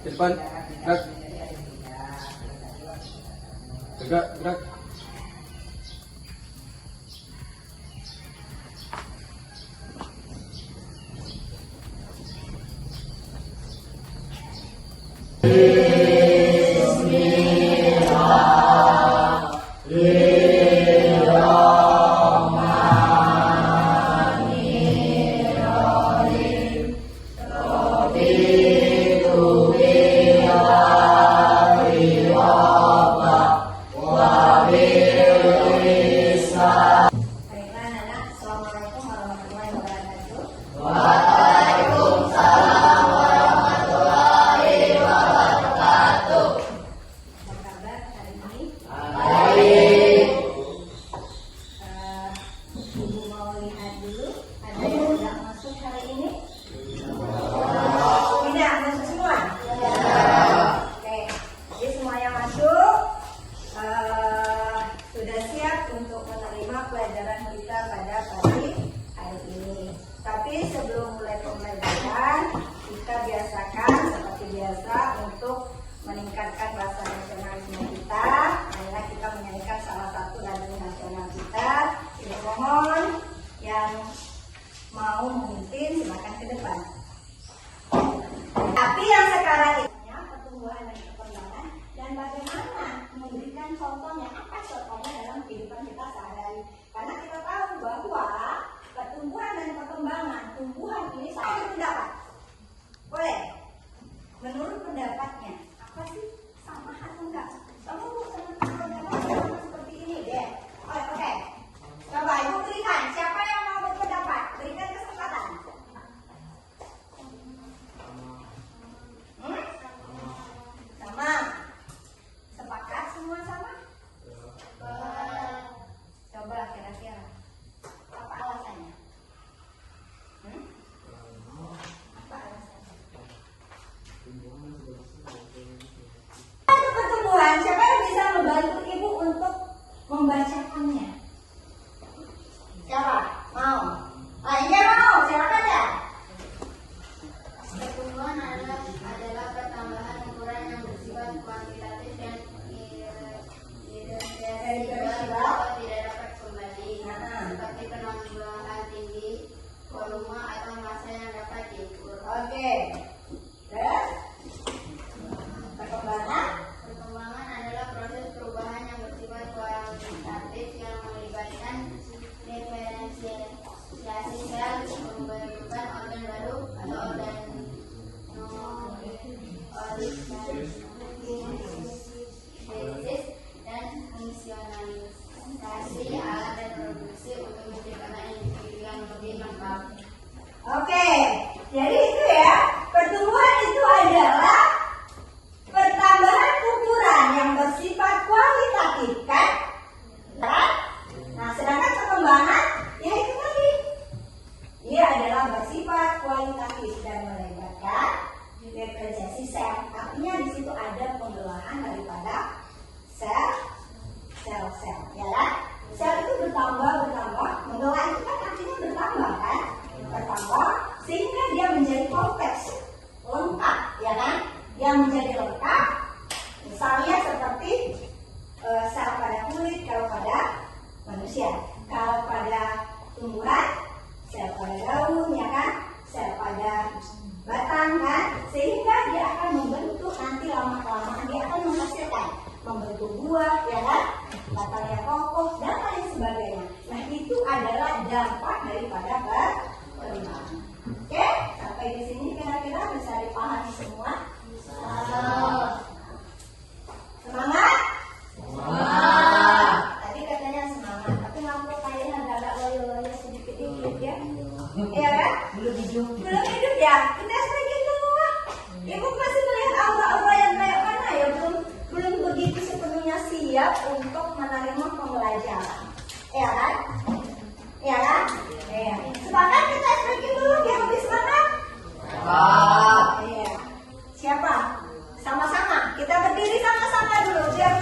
Ke depan. Gerak. Gerak, gerak. Baiklah anak-anak, Assalamualaikum warahmatullahi wabarakatuh. Waalaikumsalam warahmatullahi wabarakatuh. Apa kabar hari ini? Baik. Ibu mau lihat dulu, ada yang tidak masuk hari ini? Tidak masuk semua? Oke, jadi semuanya masuk. Sudah siap untuk menerima pelajaran kita pada pagi hari ini. Tapi sebelum mulai pembelajaran, kita biasakan seperti biasa untuk meningkatkan rasa nasionalisme kita. Marilah kita menyanyikan salah satu lagu nasional kita. Ini mohon yang mau memimpin silakan ke depan. Tapi yang sekarang ini pertumbuhan dan perkembangan dan bagaimana memberikan contohnya, apa contohnya dalam kehidupan kita sehari-hari. Karena kita tahu bahwa pertumbuhan dan perkembangan tumbuhan ini saya pendapat. Boleh? Menurut pendapatnya, apa sih sama atau enggak? Kamu sama seperti ini deh. Oke. Coba ibu berikan. Siapa yang mau berpendapat? Berikan kesempatan. Sama. Sepakat semua sama? Coba kira-kira apa alasannya? Apa alasannya? Pertumbuhan, siapa yang bisa membantu ibu untuk membacakannya? Siapa? Mau? Iya mau, silakan ya. Pertumbuhan adalah pertambahan ukuran yang bersifat kuantitatif dan tidak dapat kembali, seperti penambahan tinggi, volume atau massa yang dapat diukur. Oke. Terus? Perkembangan? Perkembangan adalah proses perubahan yang bersifat kualitatif yang melibatkan diferensiasi sel, pembentukan organ baru atau organoides, dan fungsionalisasi alat reproduksi untuk menciptakan individu yang lebih lengkap. Oke. Jadi itu ya, pertumbuhan itu adalah pertambahan ukuran yang bersifat kualitatif kan? Kan? Nah, sedangkan perkembangan ya itu tadi. Dia adalah bersifat kualitatif dan melibatkan diferensiasi sel. Artinya di situ ada pembelahan daripada sel-sel, ya kan? Sel itu bertambah, membelah itu kan artinya bertambah kan? Bertambah sehingga dia menjadi kompleks, lengkap, ya kan? Yang menjadi lengkap, misalnya seperti sel pada kulit kalau pada manusia, kalau pada tumbuhan, sel pada daun, ya kan? Sel pada batang, kan? Sehingga dia akan membentuk nanti lama-kelamaan dia akan menghasilkan membentuk buah, ya kan? Batangnya kokoh dan lain sebagainya. Nah itu adalah dampak daripada perkembangan. Oke, sampai di sini kira-kira bisa dipahami semua. Semangat? Tadi katanya semangat, tapi ngaku kayaknya agak loyo-loyo sedikit-sedikit ya. Iya kan? Belum hidup ya? Kita sedikit dulu. Ibu masih melihat aura-aura yang kayak mana ya? Belum begitu sepenuhnya siap untuk menerima pembelajaran. Iya kan? Iya kan? Iya. Semangat kita sedikit dulu biar lebih semangat. Iya. Siapa? Sama-sama. Kita berdiri sama-sama dulu biar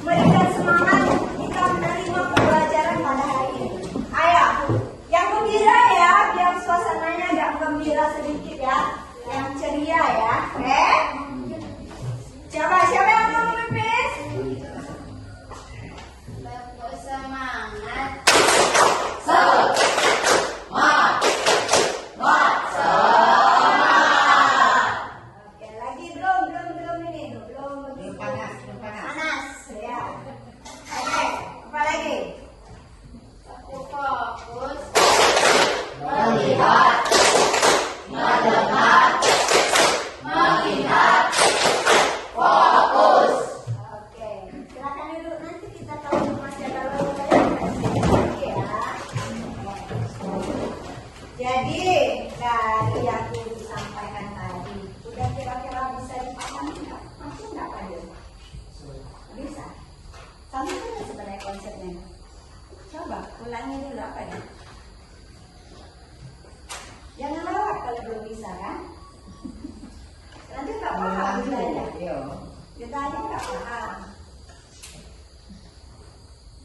memberikan semangat kita menerima pembelajaran pada hari ini. Ayo, yang gembira ya, biar suasananya agak gembira sedikit ya, yang ceria ya. Oke? Ulangi dulu apa ya? Jangan lewat kalau belum bisa kan? Nanti nggak paham ditanya. Ditanya nggak paham.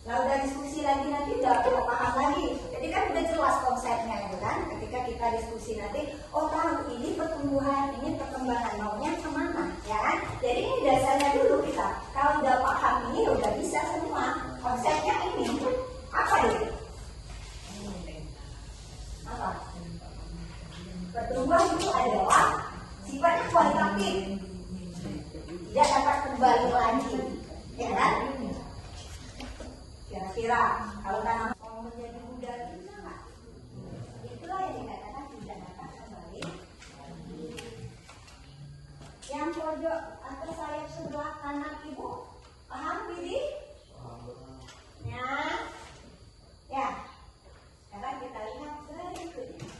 Lalu udah diskusi lagi nanti udah paham lagi. Jadi kan udah jelas konsepnya itu kan. Ketika kita diskusi nanti, oh tahu ini pertumbuhan, ini perkembangan maunya kemana, ya kan? Jadi ini dasarnya dulu kita. Kalau udah paham ini udah bisa semua. Konsepnya ini apa itu? Apa? Pertumbuhan itu adalah sifatnya kualitatif, tidak dapat kembali lagi, ya kan? Kira-kira kalau tanam mau menjadi budal itu sama, itulah yang dikatakan tidak dapat kembali. Yang pojok atau sayap sebelah kanan ibu, paham Bibi? Ya. Sekarang kita lihat berikutnya.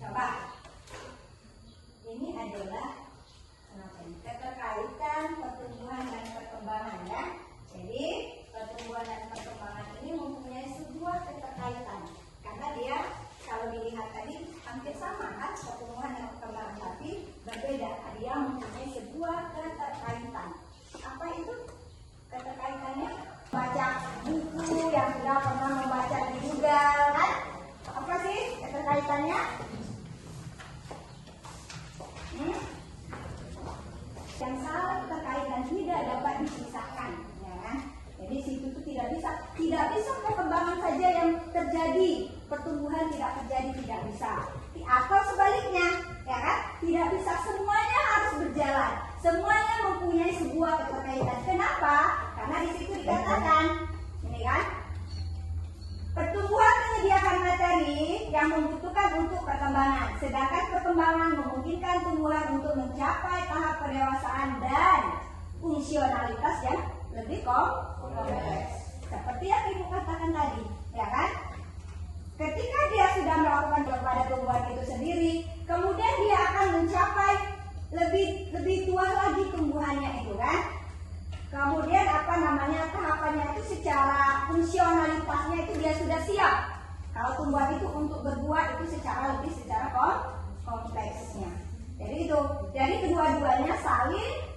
Coba. Ini adalah keterkaitan pertumbuhan dan perkembangan ya. Jadi pertumbuhan dan perkembangan ini mempunyai sebuah keterkaitan. Karena dia kalau dilihat tadi hampir sama kan pertumbuhan dan perkembangan, tapi berbeda. Dia mempunyai sebuah keterkaitan. Apa itu keterkaitannya? Baca buku yang sudah pernah membaca di Google kan? Apa sih keterkaitannya? Yang salah terkait dan tidak dapat dipisahkan, ya kan? Jadi situ itu tidak bisa perkembangan saja yang terjadi, pertumbuhan tidak terjadi, tidak bisa. Atau sebaliknya, ya kan? Tidak bisa semuanya harus berjalan, semuanya mempunyai sebuah keterkaitan. Kenapa? Karena di situ dikatakan, ini kan? Pertumbuhan menyediakan materi yang membutuhkan untuk perkembangan, sedangkan perkembangan memungkinkan tumbuhan untuk mencapai tahap pendewasaan dan fungsionalitas yang lebih kompleks. Seperti yang ibu katakan tadi, ya kan? Ketika dia sudah melakukan pada tumbuhan itu sendiri, kemudian dia akan mencapai lebih tua lagi tumbuhannya itu kan? Kemudian tahapannya itu secara fungsionalitasnya itu dia sudah siap. Kalau tumbuhan itu untuk berbuah itu secara kompleksnya. Jadi kedua-duanya saling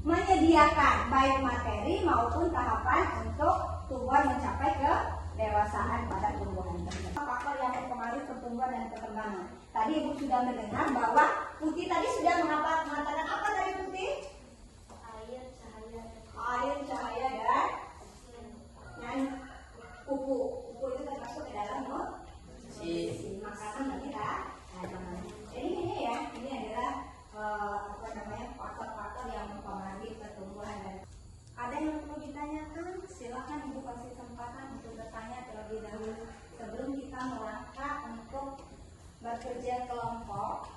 menyediakan baik materi maupun tahapan untuk tumbuhan mencapai kedewasaan pada tumbuhan tersebut. Faktor yang mempengaruhi pertumbuhan dan perkembangan. Tadi ibu sudah mendengar bahwa Putih tadi sudah mengatakan apa tadi Putih? Air, cahaya, dan pupuk. Pupuk itu termasuk ke dalam makanan nanti kan. Jadi ini ya, ini adalah faktor-faktor yang mempengaruhi pertumbuhan. Dan ada yang perlu ditanyakan? Silakan ibu kasih kesempatan untuk bertanya terlebih dahulu sebelum kita melangkah untuk bekerja kelompok.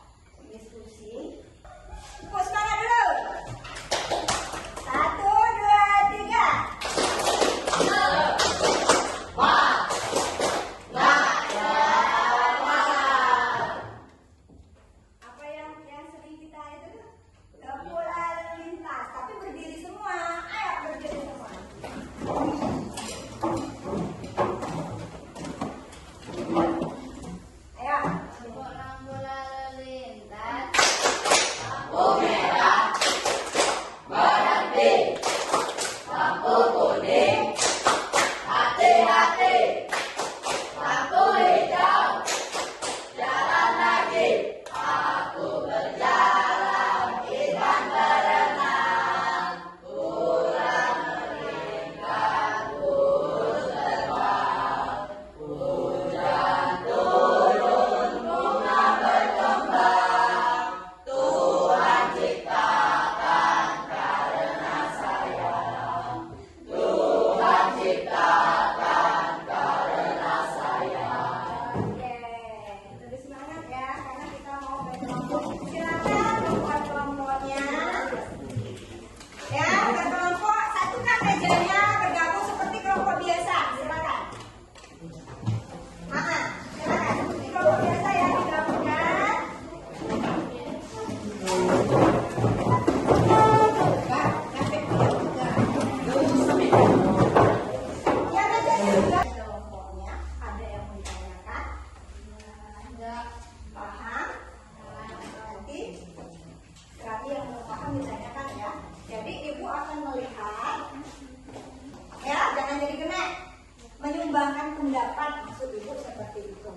menyumbangkan pendapat, maksud ibu seperti itu.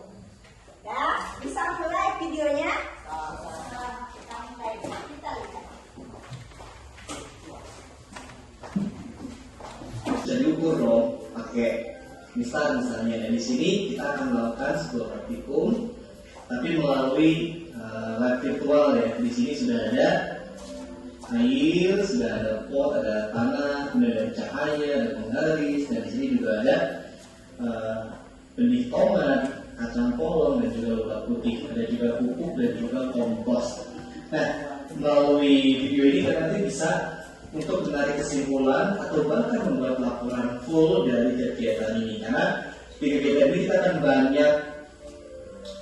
Ya, bisa mulai videonya? Kita mulai, kita lihat. Bisa diukur dong pakai misalnya dan di sini kita akan melakukan sebuah praktikum tapi melalui lab virtual ya. Di sini sudah ada air, sudah ada pot, ada tanah, kemudian ada cahaya, ada penggaris, dan di sini juga ada benih tomat, kacang polong, dan juga lada putih, ada juga pupuk dan juga kompos. Nah, melalui video ini kita nanti bisa untuk menarik kesimpulan atau bahkan membuat laporan full dari kegiatan ini, karena di kegiatan ini kita akan banyak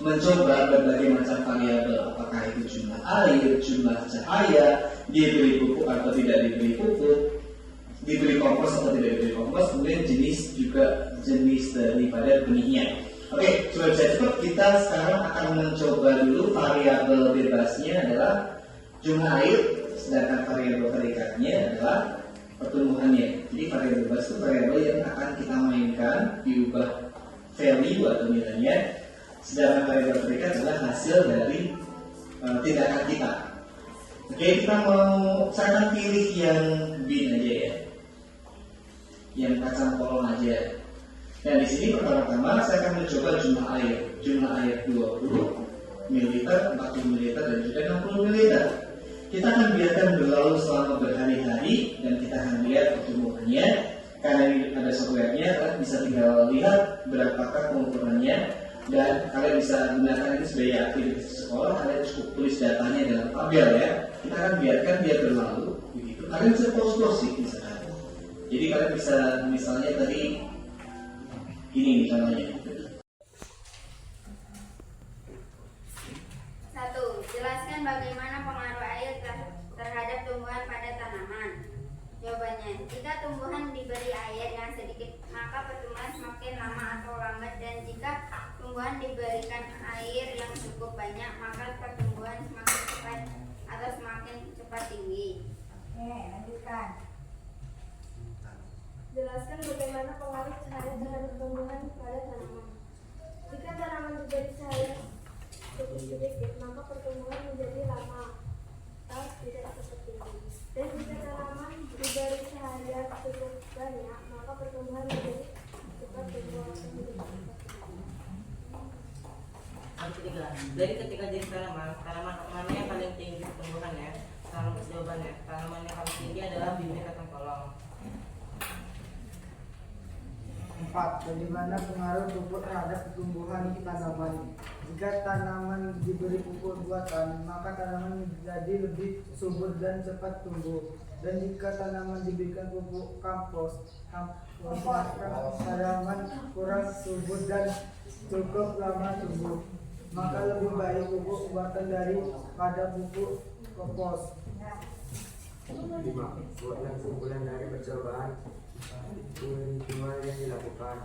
mencoba berbagai macam variabel, apakah itu jumlah air, jumlah cahaya, diberi pupuk atau tidak diberi pupuk, diberi kompos atau tidak diberi kompos, kemudian jenis daripada benihnya. Oke, supaya bisa cepat kita sekarang akan mencoba dulu variabel bebasnya adalah jumlah air, sedangkan variabel terikatnya adalah pertumbuhannya. Jadi variabel bebas itu variabel yang akan kita mainkan, diubah value atau nilainya, sedangkan variabel terikat adalah hasil dari tindakan kita. Oke, saya akan pilih yang bin aja ya, yang kacang polong aja. Nah, di sini pertama-tama saya akan mencoba jumlah air 20 ml, 40 ml, dan juga 60 ml. Kita akan biarkan berlalu selama berhari-hari dan kita akan lihat pertumbuhannya. Karena ini ada softwarenya, kalian bisa tinggal lihat berapakah pengukurannya dan kalian bisa gunakan itu sebagai aktivitas sekolah. Kalian cukup tulis datanya dalam tabel ya. Kita akan biarkan dia berlalu begitu. Kalian bisa pause sih misalkan. Jadi kalian bisa misalnya tadi ini nih contohnya. 1. Jelaskan bagaimana pengaruh air terhadap tumbuhan pada tanaman. Jawabannya, jika tumbuhan diberi air yang sedikit, maka pertumbuhan semakin lama atau lambat, dan jika tumbuhan diberikan air yang cukup banyak, maka pertumbuhan semakin cepat atau semakin cepat tinggi. Oke, lanjutkan. Jelaskan bagaimana pengaruh cahaya terhadap tumbuhan pada tanaman. Jika tanaman diberi cahaya cukup sedikit, maka pertumbuhan menjadi lama atau tidak cepat tinggi. Dan jika tanaman diberi cahaya cukup banyak, maka pertumbuhan menjadi cepat tumbuh atau tidak cepat tinggi. Jadi ketika jadi tanaman mana yang paling tinggi pertumbuhannya? Jawabannya, tanaman yang paling tinggi adalah bibit kacang polong. 4. Bagaimana pengaruh pupuk terhadap pertumbuhan tanaman? Jika tanaman diberi pupuk buatan, maka tanaman menjadi lebih subur dan cepat tumbuh. Dan jika tanaman diberikan pupuk kompos, maka tanaman kurang subur dan cukup lama tumbuh. Maka lebih baik pupuk buatan daripada pupuk kompos. 5. Buatlah kumpulan dari percobaan lingkungan yang dilakukan.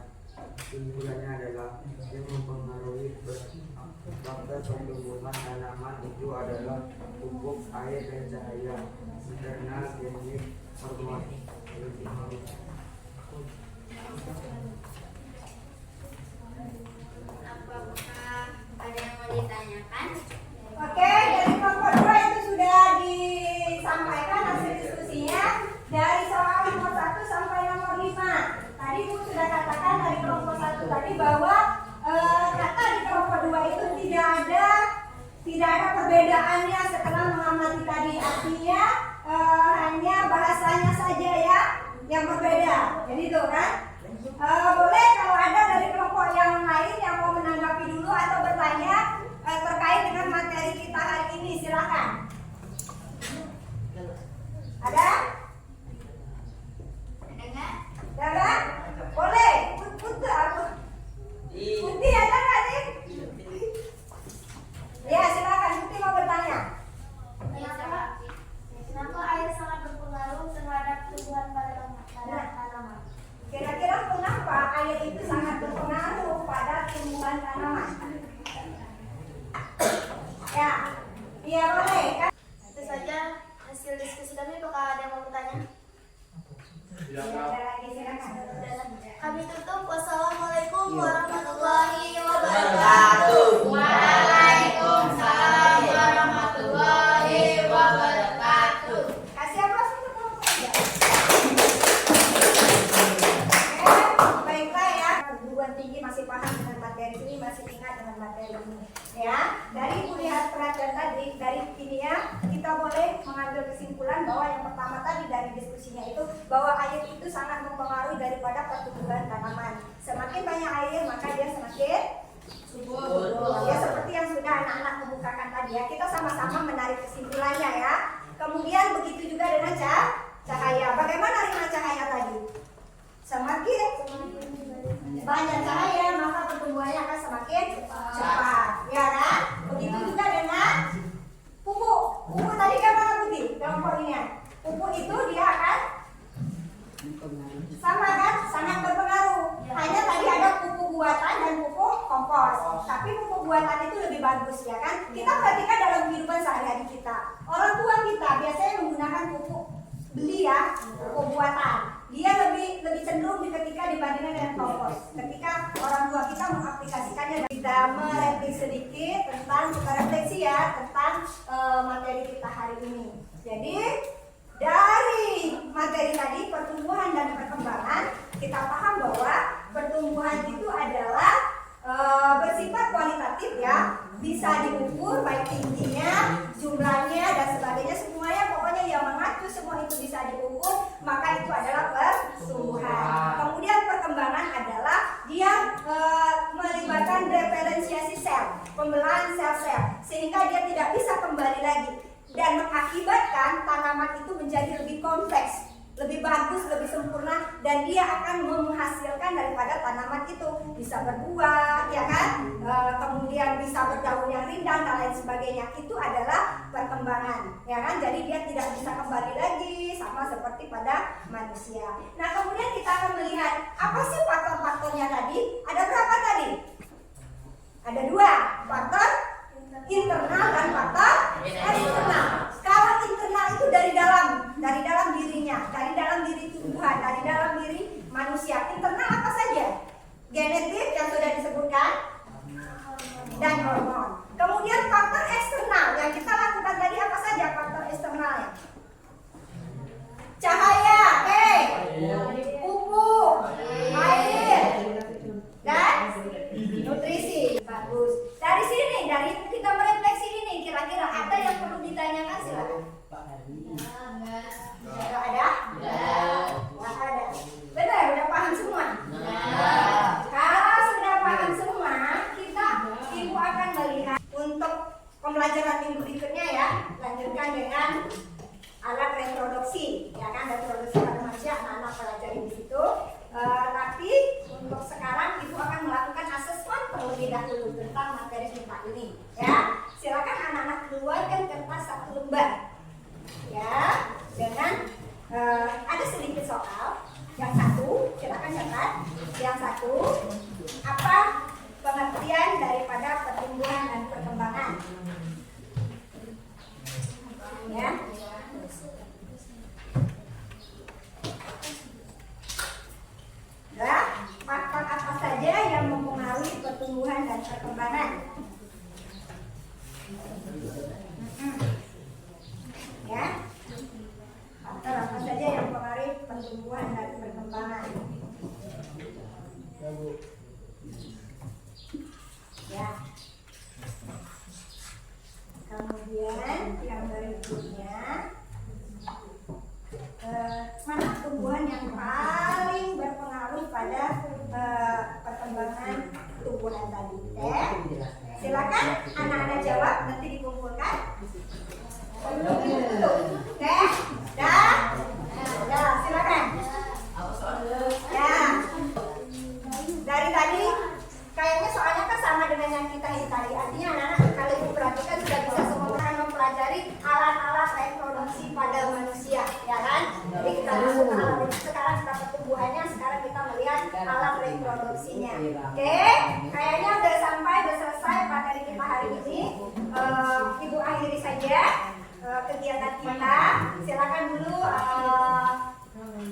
Kesimpulannya adalah yang mempengaruhi faktor pertumbuhan tanaman itu adalah pupuk, air, dan cahaya, internal jenis hormon. Apakah ada yang mau ditanyakan? Oke, dari kelompok 2 itu sudah disampaikan hasil diskusinya dari soal nomor 1 sampai nomor 5. Tadi Bu sudah katakan dari kelompok 1 tadi bahwa kata di kelompok 2 itu tidak ada perbedaannya setelah mengamati tadi, artinya hanya bahasanya saja ya yang berbeda. Jadi itu kan. Boleh kalau ada dari kelompok yang lain yang mau menanggapi dulu atau bertanya terkait dengan materi kita hari ini, silakan. Ada? Ada nggak? Ada? Boleh. Putih apa? Putih ada nggak sih? Ya silakan. Putih mau bertanya. Kenapa air sangat berpengaruh terhadap tumbuhan pada tanaman? Kira-kira kenapa air itu sangat berpengaruh pada tumbuhan tanaman? Ya, iya boleh kan? Itu saja hasil diskusi kami. Apakah ada yang mau bertanya? Ada lagi silakan. Kami tutup. Wassalamualaikum. warahmatullahi wabarakatuh. Waalaikumsalam warahmatullahi wabarakatuh. Kasih aplaus untuk kelompok tiga. Oke, baiklah ya. Perguruan tinggi masih paham dengan materi ini, masih ingat dengan materi ini. Ya, dari kuliah perhatian tadi, dari ini ya, kita boleh mengambil kesimpulan bahwa yang pertama tadi dari diskusinya itu bahwa air itu sangat mempengaruhi daripada pertumbuhan tanaman. Semakin banyak air maka dia semakin subur. Ya, seperti yang sudah anak-anak kemukakan tadi ya. Kita sama-sama menarik kesimpulannya ya. Kemudian begitu juga dengan cahaya. Bagaimana rima cahaya tadi? Semakin banyak cahaya maka pertumbuhannya akan semakin cepat, ya kan? Begitu juga dengan pupuk. Pupuk tadi kan mana Budi? Kelompok ini ya. Pupuk itu dia akan sama kan? Sangat berpengaruh. Hanya tadi ada pupuk buatan dan pupuk kompos. Tapi pupuk buatan itu lebih bagus ya kan? Kita perhatikan dalam kehidupan sehari-hari kita. Orang tua kita biasanya menggunakan pupuk beli ya, pupuk buatan. Dia lebih cenderung ketika dibandingkan dengan kompos. Ketika orang tua kita mengaplikasikannya, kita merefleksi sedikit tentang kita refleksi ya tentang materi kita hari ini. Jadi dari materi tadi pertumbuhan dan perkembangan, kita paham bahwa pertumbuhan itu adalah bersifat kualitatif ya, bisa diukur baik tingginya, jumlahnya dan sebagainya, semuanya pokoknya yang mengacu semua itu bisa diukur, maka itu adalah pertumbuhan. Kemudian perkembangan adalah dia melibatkan diferensiasi sel, pembelahan sel-sel, sehingga dia tidak bisa kembali lagi dan mengakibatkan tanaman itu menjadi lebih kompleks, lebih bagus, lebih sempurna, dan dia akan menghasilkan daripada tanaman itu bisa berbuah, ya kan? Kemudian bisa berdaun yang rindang dan lain sebagainya. Itu adalah perkembangan, ya kan? Jadi dia tidak bisa kembali lagi sama seperti pada manusia. Nah, kemudian kita akan melihat apa sih faktor-faktornya tadi? Ada berapa tadi? Ada dua, faktor internal dan faktor eksternal. Kalau internal itu dari dalam dirinya, dari dalam diri tumbuhan, dari dalam diri manusia. Internal apa saja? Genetik yang sudah disebutkan dan hormon. Kemudian faktor eksternal yang kita lakukan tadi apa saja faktor eksternalnya? Cahaya, pupuk, air, dan nutrisi. Bagus. Dari sini, dari kita merefleksi ini, kira-kira ada yang perlu ditanyakan silakan. Tidak ada? Tidak ada. Benar, udah paham semua? Kalau sudah paham semua, ibu akan melihat untuk pembelajaran minggu berikutnya ya. Lanjutkan dengan alat reproduksi, ya kan? Reproduksi pada manusia, anak-anak pelajari di situ. Tapi untuk sekarang ibu akan melakukan asesmen terlebih dahulu tentang materi kita ini, ya. Silakan anak-anak keluarkan kertas 1 lembar, ya, dengan ada sedikit soal. Yang satu, silakan catat. Yang satu, apa pengertian daripada pertumbuhan dan perkembangan? Ya. Faktor apa saja yang mempengaruhi pertumbuhan dan perkembangan? Ya, faktor apa saja yang mempengaruhi pertumbuhan dan perkembangan? Ya. Kemudian yang berikutnya, mana tumbuhan yang paling berpengaruh pada perkembangan tumbuhan tadi? Silakan anak-anak jawab, nanti dikumpulkan. Silakan. Ya. Dari tadi kayaknya soalnya kan sama dengan yang kita ini tadi. Artinya anak-anak kalau ibu perhatikan sudah bisa semua orang mempelajari alat-alat reproduksi pada manusia, ya kan? Jadi kita masuk ke alat reproduksi. Sekarang kita pertumbuhannya, sekarang kita melihat alat reproduksinya. Oke, kayaknya udah selesai materi kita hari ini. Ibu akhiri saja kegiatan kita. Silakan dulu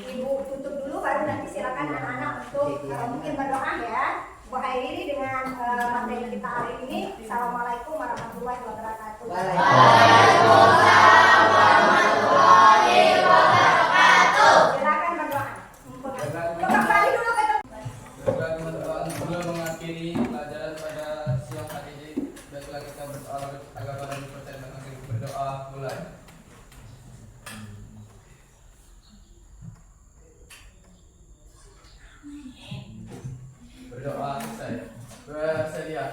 ibu tutup dulu, baru nanti silakan anak-anak untuk mungkin berdoa ya. mengakhiri dengan materi kita hari ini. Assalamualaikum warahmatullahi wabarakatuh. Silakan berdoa. Kembali dulu ke tempat. Sebelum mengakhiri pelajaran pada siang hari ini, baiklah kita berdoa agar pada berdoa mulai. Berdoa selesai. Saya lihat.